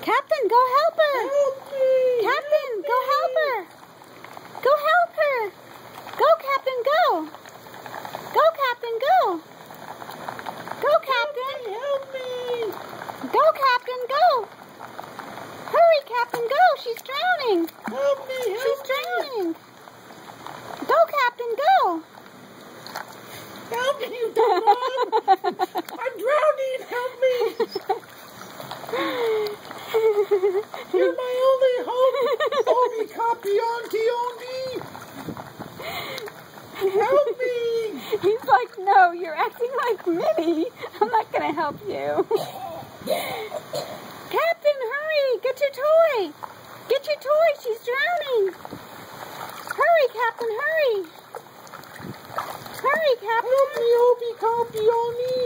Captain, go help her. Help me! Captain, go help her. Go help her. Go, Captain, go. Go, Captain, go. Go, Captain. Help me! Go, Captain, go. Hurry, Captain, go. She's drowning. Help me! She's Help me! drowning. Go, Captain, go. Help me! Come on! I'm drowning! Help me! You're my only hope! Obi Capianti! Help me! He's like, no, you're acting like Minnie. I'm not going to help you. Captain, hurry! Get your toy! Get your toy! She's drowning! Hurry, Captain, hurry! Hurry, Captain! Help me, Obi Capiani!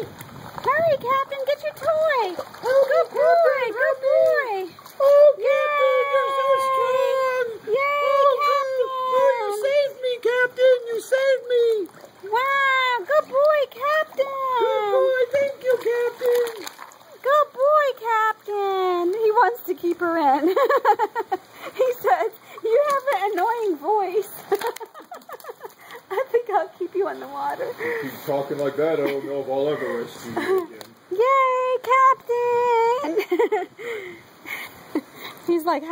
Hurry, Captain, get your toy! Help Good me, boy! Captain, Good help me. boy! Oh, Captain, you're so strong! Yay, Oh, you saved me, Captain! You saved me! Wow, good boy, Captain! Good boy, thank you, Captain! Good boy, Captain! He wants to keep her in. He says, you have an annoying voice. I think I'll keep you in the water. Keep talking like that, I don't know if I'll ever rescue you again. Yay, Captain! He's like,